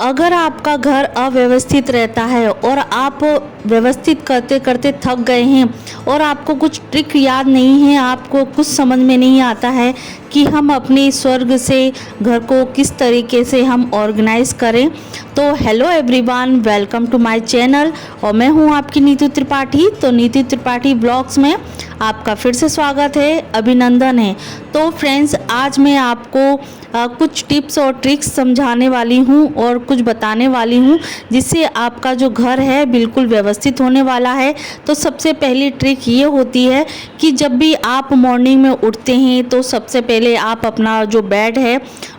अगर आपका घर अव्यवस्थित रहता है और आप व्यवस्थित करते करते थक गए हैं और आपको कुछ ट्रिक याद नहीं है, आपको कुछ समझ में नहीं आता है कि हम अपने स्वर्ग से घर को किस तरीके से हम ऑर्गेनाइज करें, तो hello everyone, welcome to my channel. और मैं हूं आपकी नीतू त्रिपाठी। तो नीतू त्रिपाठी ब्लॉग्स में आपका फिर से स्वागत है, अभिनंदन है। तो फ्रेंड्स, आज मैं आपको कुछ टिप्स और ट्रिक्स समझाने वाली हूँ और कुछ बताने वाली हूँ जिससे आपका जो घर है बिल्कुल व्यवस्थित होने वाला है। तो सबसे पहली ट्रिक ये होती है कि जब भी आप मॉर्निंग में उठते हैं तो सबसे पहले आप अपना जो बेड है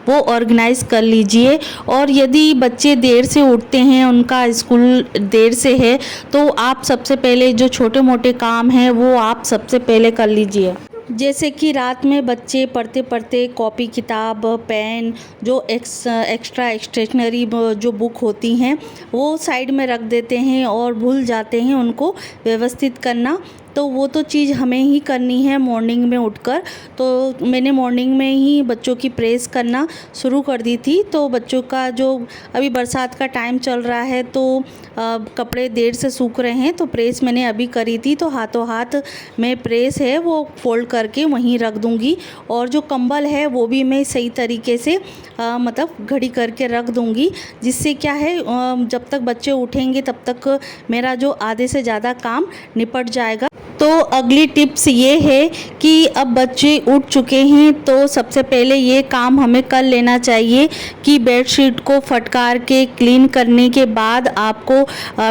वो ऑर्गेनाइज कर लीजिए। और यदि बच्चे देर से उठते हैं, उनका स्कूल देर से है, तो आप सबसे पहले जो छोटे मोटे काम हैं वो आप सबसे पहले कर लीजिए। जैसे कि रात में बच्चे पढ़ते पढ़ते कॉपी किताब पेन जो एक्स्ट्रा स्टेशनरी जो बुक होती हैं वो साइड में रख देते हैं और भूल जाते हैं उनको व्यवस्थित करना। तो वो तो चीज़ हमें ही करनी है मॉर्निंग में उठकर। तो मैंने मॉर्निंग में ही बच्चों की प्रेस करना शुरू कर दी थी। तो बच्चों का जो अभी बरसात का टाइम चल रहा है तो कपड़े देर से सूख रहे हैं, तो प्रेस मैंने अभी करी थी। तो हाथों हाथ मैं प्रेस है वो फोल्ड करके वहीं रख दूँगी। और जो कंबल है वो भी मैं सही तरीके से मतलब घड़ी करके रख दूँगी, जिससे क्या है जब तक बच्चे उठेंगे तब तक मेरा जो आधे से ज़्यादा काम निपट जाएगा। तो अगली टिप्स ये है कि अब बच्चे उठ चुके हैं तो सबसे पहले ये काम हमें कर लेना चाहिए कि बेडशीट को फटकार के क्लीन करने के बाद आपको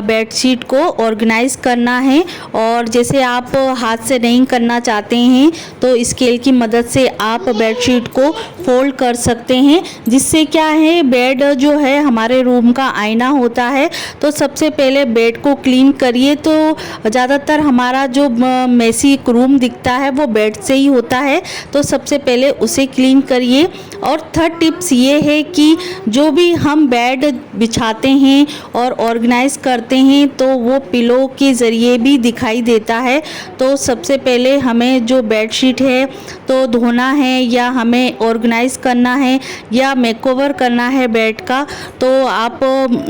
बेडशीट को ऑर्गेनाइज करना है। और जैसे आप हाथ से नहीं करना चाहते हैं तो स्केल की मदद से आप बेडशीट को फोल्ड कर सकते हैं, जिससे क्या है बेड जो है हमारे रूम का आईना होता है। तो सबसे पहले बेड को क्लीन करिए। तो ज़्यादातर हमारा जो मेसी रूम दिखता है वो बेड से ही होता है, तो सबसे पहले उसे क्लीन करिए। और थर्ड टिप्स ये है कि जो भी हम बेड बिछाते हैं और ऑर्गेनाइज करते हैं तो वो पिलो के ज़रिए भी दिखाई देता है। तो सबसे पहले हमें जो बेडशीट है तो धोना है या हमें ऑर्गेनाइज करना है या मेकओवर करना है बेड का, तो आप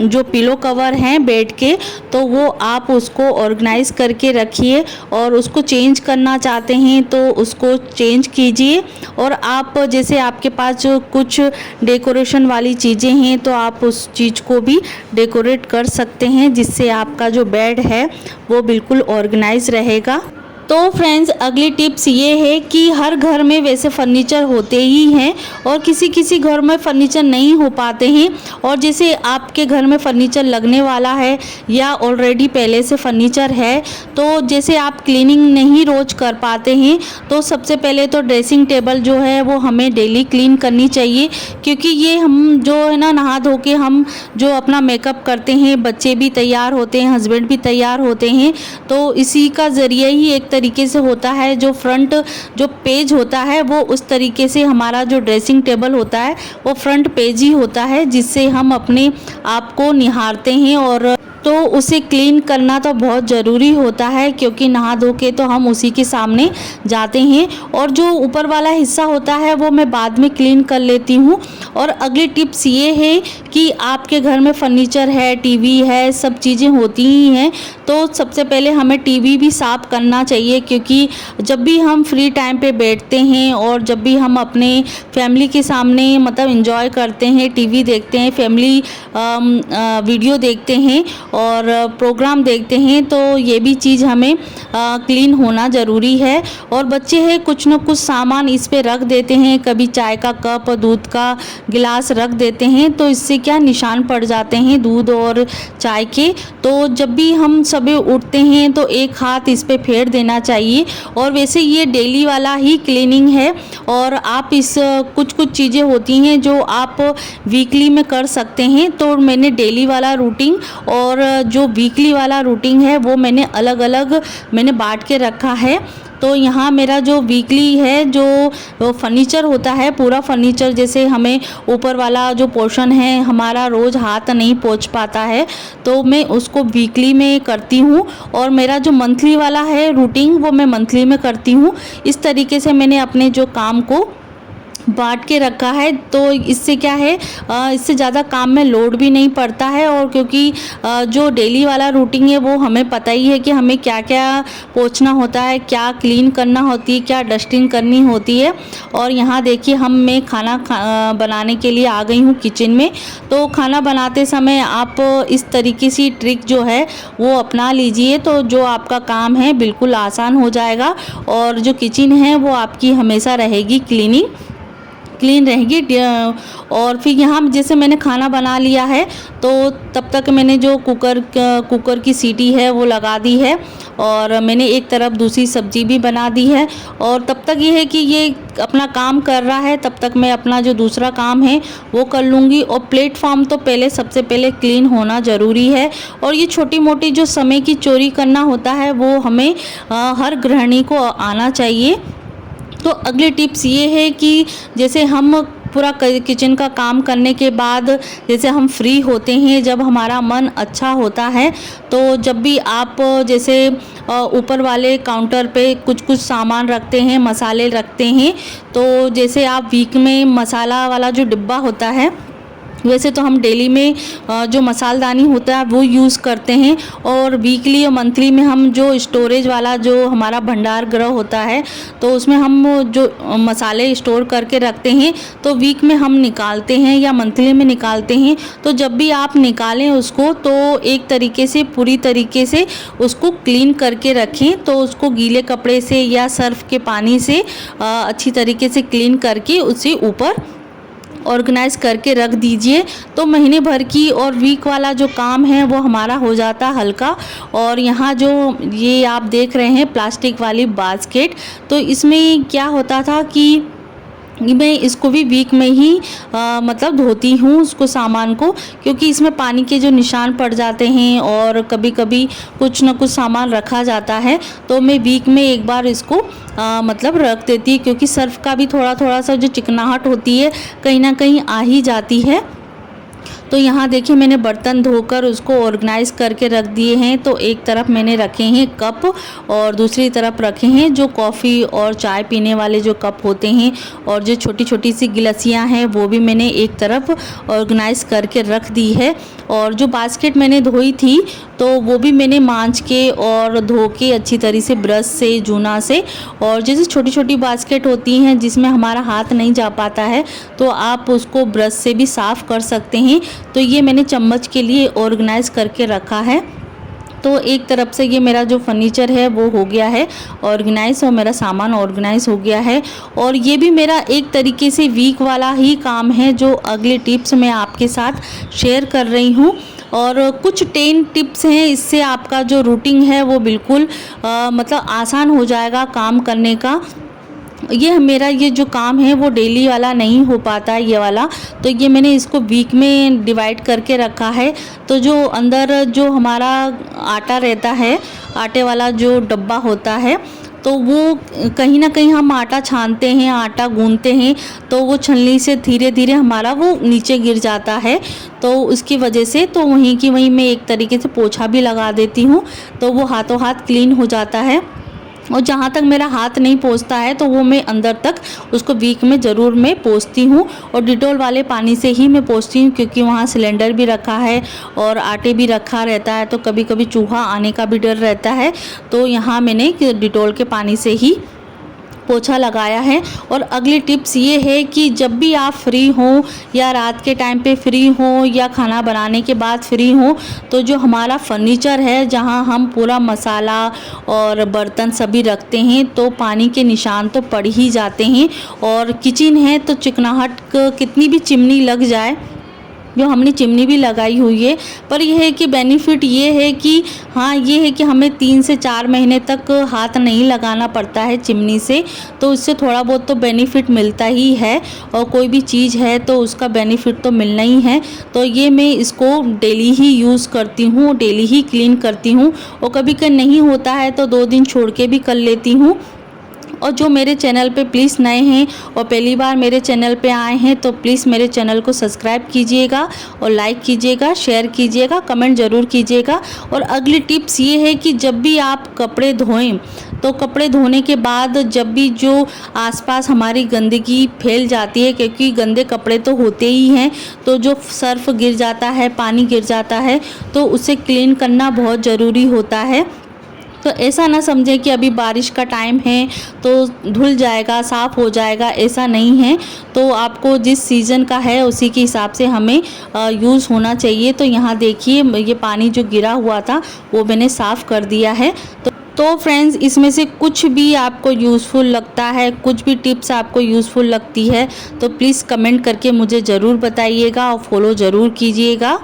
जो पिलो कवर हैं बेड के तो वो आप उसको ऑर्गेनाइज करके रखिए। और उसको चेंज करना चाहते हैं तो उसको चेंज कीजिए। और आप जैसे आपके पास जो कुछ डेकोरेशन वाली चीज़ें हैं तो आप उस चीज़ को भी डेकोरेट कर सकते हैं, जिससे आपका जो बेड है वो बिल्कुल ऑर्गेनाइज रहेगा। तो फ्रेंड्स, अगली टिप्स ये है कि हर घर में वैसे फर्नीचर होते ही हैं और किसी किसी घर में फर्नीचर नहीं हो पाते हैं। और जैसे आपके घर में फर्नीचर लगने वाला है या ऑलरेडी पहले से फर्नीचर है, तो जैसे आप क्लीनिंग नहीं रोज़ कर पाते हैं तो सबसे पहले तो ड्रेसिंग टेबल जो है वो हमें डेली क्लीन करनी चाहिए, क्योंकि ये हम जो है ना नहा धो के हम जो अपना मेकअप करते हैं, बच्चे भी तैयार होते हैं, हस्बैंड भी तैयार होते हैं, तो इसी का ज़रिए ही एक तरीके से होता है जो फ्रंट जो पेज होता है वो उस तरीके से हमारा जो ड्रेसिंग टेबल होता है वो फ्रंट पेज ही होता है, जिससे हम अपने आप को निहारते हैं। और तो उसे क्लीन करना तो बहुत ज़रूरी होता है, क्योंकि नहा धो के तो हम उसी के सामने जाते हैं। और जो ऊपर वाला हिस्सा होता है वो मैं बाद में क्लीन कर लेती हूँ। और अगली टिप्स ये है कि आपके घर में फर्नीचर है, टीवी है, सब चीज़ें होती ही हैं, तो सबसे पहले हमें टीवी भी साफ़ करना चाहिए, क्योंकि जब भी हम फ्री टाइम पे बैठते हैं और जब भी हम अपने फैमिली के सामने मतलब एंजॉय करते हैं, टीवी देखते हैं, फैमिली वीडियो देखते हैं और प्रोग्राम देखते हैं, तो ये भी चीज़ हमें क्लीन होना ज़रूरी है। और बच्चे हैं कुछ न कुछ सामान इस पे रख देते हैं, कभी चाय का कप, दूध का गिलास रख देते हैं, तो इससे क्या निशान पड़ जाते हैं दूध और चाय के। तो जब भी हम सुबह उठते हैं तो एक हाथ इस पे फेर देना चाहिए। और वैसे ये डेली वाला ही क्लीनिंग है, और आप इस कुछ कुछ चीज़ें होती हैं जो आप वीकली में कर सकते हैं। तो मैंने डेली वाला रूटीन और जो वीकली वाला रूटीन है वो मैंने अलग अलग बांट के रखा है। तो यहाँ मेरा जो वीकली है जो फर्नीचर होता है, पूरा फर्नीचर जैसे हमें ऊपर वाला जो पोर्शन है हमारा रोज़ हाथ नहीं पहुँच पाता है, तो मैं उसको वीकली में करती हूँ। और मेरा जो मंथली वाला है रूटीन वो मैं मंथली में करती हूँ। इस तरीके से मैंने अपने जो काम को बांट के रखा है, तो इससे क्या है, इससे ज़्यादा काम में लोड भी नहीं पड़ता है। और क्योंकि जो डेली वाला रूटीन है वो हमें पता ही है कि हमें क्या क्या पोंछना होता है, क्या क्लीन करना होती है, क्या डस्टिंग करनी होती है। और यहाँ देखिए मैं खाना बनाने के लिए आ गई हूँ किचन में। तो खाना बनाते समय आप इस तरीके से ट्रिक जो है वो अपना लीजिए, तो जो आपका काम है बिल्कुल आसान हो जाएगा और जो किचन है वो आपकी हमेशा रहेगी क्लीन रहेगी। और फिर यहाँ जैसे मैंने खाना बना लिया है, तो तब तक मैंने जो कुकर की सीटी है वो लगा दी है और मैंने एक तरफ दूसरी सब्जी भी बना दी है। और तब तक ये है कि ये अपना काम कर रहा है, तब तक मैं अपना जो दूसरा काम है वो कर लूँगी। और प्लेटफॉर्म तो सबसे पहले क्लीन होना ज़रूरी है। और ये छोटी मोटी जो समय की चोरी करना होता है वो हमें हर गृहिणी को आना चाहिए। तो अगली टिप्स ये है कि जैसे हम पूरा किचन का काम करने के बाद जैसे हम फ्री होते हैं, जब हमारा मन अच्छा होता है, तो जब भी आप जैसे ऊपर वाले काउंटर पे कुछ सामान रखते हैं, मसाले रखते हैं, तो जैसे आप वीक में मसाला वाला जो डिब्बा होता है, वैसे तो हम डेली में जो मसालदानी होता है वो यूज़ करते हैं। और वीकली और मंथली में हम जो स्टोरेज वाला जो हमारा भंडार गृह होता है, तो उसमें हम जो मसाले स्टोर करके रखते हैं, तो वीक में हम निकालते हैं या मंथली में निकालते हैं। तो जब भी आप निकालें उसको, तो एक तरीके से पूरी तरीके से उसको क्लीन करके रखें। तो उसको गीले कपड़े से या सर्फ के पानी से अच्छी तरीके से क्लीन करके उसे ऊपर ऑर्गेनाइज करके रख दीजिए। तो महीने भर की और वीक वाला जो काम है वो हमारा हो जाता हल्का। और यहाँ जो ये आप देख रहे हैं प्लास्टिक वाली बास्केट, तो इसमें क्या होता था कि मैं इसको भी वीक में ही मतलब धोती हूँ उसको सामान को, क्योंकि इसमें पानी के जो निशान पड़ जाते हैं और कभी कभी कुछ ना कुछ सामान रखा जाता है, तो मैं वीक में एक बार इसको मतलब रख देती, क्योंकि सर्फ का भी थोड़ा सा जो चिकनाहट होती है कहीं ना कहीं आ ही जाती है। तो यहाँ देखिए मैंने बर्तन धोकर उसको ऑर्गेनाइज करके रख दिए हैं। तो एक तरफ मैंने रखे हैं कप और दूसरी तरफ रखे हैं जो कॉफ़ी और चाय पीने वाले जो कप होते हैं, और जो छोटी छोटी सी गिलासियाँ हैं वो भी मैंने एक तरफ ऑर्गेनाइज करके रख दी है। और जो बास्केट मैंने धोई थी तो वो भी मैंने मांज के और धो के अच्छी तरह से ब्रश से, जूना से, और जैसे छोटी छोटी बास्केट होती हैं जिसमें हमारा हाथ नहीं जा पाता है, तो आप उसको ब्रश से भी साफ़ कर सकते हैं। तो ये मैंने चम्मच के लिए ऑर्गेनाइज करके रखा है। तो एक तरफ से ये मेरा जो फर्नीचर है वो हो गया है ऑर्गेनाइज और मेरा सामान ऑर्गेनाइज हो गया है। और ये भी मेरा एक तरीके से वीक वाला ही काम है जो अगले टिप्स मैं आपके साथ शेयर कर रही हूँ। और कुछ 10 टिप्स हैं, इससे आपका जो रूटीन है वो बिल्कुल मतलब आसान हो जाएगा काम करने का। ये मेरा ये जो काम है वो डेली वाला नहीं हो पाता ये वाला, तो ये मैंने इसको वीक में डिवाइड करके रखा है। तो जो अंदर जो हमारा आटा रहता है, आटे वाला जो डब्बा होता है, तो वो कहीं ना कहीं हम आटा छानते हैं, आटा गूंथते हैं, तो वो छलनी से धीरे धीरे हमारा वो नीचे गिर जाता है। तो उसकी वजह से तो वहीं की वहीं मैं एक तरीके से पोछा भी लगा देती हूँ, तो वो हाथों हाथ क्लीन हो जाता है। और जहाँ तक मेरा हाथ नहीं पहुँचता है तो वो मैं अंदर तक उसको वीक में ज़रूर मैं पोंछती हूँ। और डिटॉल वाले पानी से ही मैं पोंछती हूँ, क्योंकि वहाँ सिलेंडर भी रखा है और आटे भी रखा रहता है, तो कभी कभी चूहा आने का भी डर रहता है। तो यहाँ मैंने डिटॉल के पानी से ही पोछा लगाया है। और अगली टिप्स ये है कि जब भी आप फ्री हों या रात के टाइम पे फ्री हों या खाना बनाने के बाद फ्री हों, तो जो हमारा फर्नीचर है जहां हम पूरा मसाला और बर्तन सभी रखते हैं, तो पानी के निशान तो पड़ ही जाते हैं। और किचन है तो चिकनाहट कितनी भी चिमनी लग जाए, जो हमने चिमनी भी लगाई हुई है, पर यह है कि बेनिफिट ये है कि हाँ ये है कि हमें 3 से 4 महीने तक हाथ नहीं लगाना पड़ता है चिमनी से, तो इससे थोड़ा बहुत तो बेनिफिट मिलता ही है। और कोई भी चीज़ है तो उसका बेनिफिट तो मिलना ही है। तो ये मैं इसको डेली ही यूज़ करती हूँ, डेली ही क्लीन करती हूँ, और कभी कभी नहीं होता है तो 2 दिन छोड़ के भी कर लेती हूँ। और जो मेरे चैनल पे प्लीज़ नए हैं और पहली बार मेरे चैनल पे आए हैं, तो प्लीज़ मेरे चैनल को सब्सक्राइब कीजिएगा और लाइक कीजिएगा, शेयर कीजिएगा, कमेंट ज़रूर कीजिएगा। और अगली टिप्स ये है कि जब भी आप कपड़े धोएं तो कपड़े धोने के बाद जब भी जो आसपास हमारी गंदगी फैल जाती है, क्योंकि गंदे कपड़े तो होते ही हैं, तो जो सर्फ गिर जाता है, पानी गिर जाता है, तो उसे क्लीन करना बहुत ज़रूरी होता है। तो ऐसा ना समझें कि अभी बारिश का टाइम है तो धुल जाएगा, साफ़ हो जाएगा, ऐसा नहीं है। तो आपको जिस सीज़न का है उसी के हिसाब से हमें यूज़ होना चाहिए। तो यहाँ देखिए ये पानी जो गिरा हुआ था वो मैंने साफ़ कर दिया है। तो फ्रेंड्स, इसमें से कुछ भी आपको यूज़फुल लगता है, कुछ भी टिप्स आपको यूज़फुल लगती है तो प्लीज़ कमेंट करके मुझे ज़रूर बताइएगा और फॉलो ज़रूर कीजिएगा।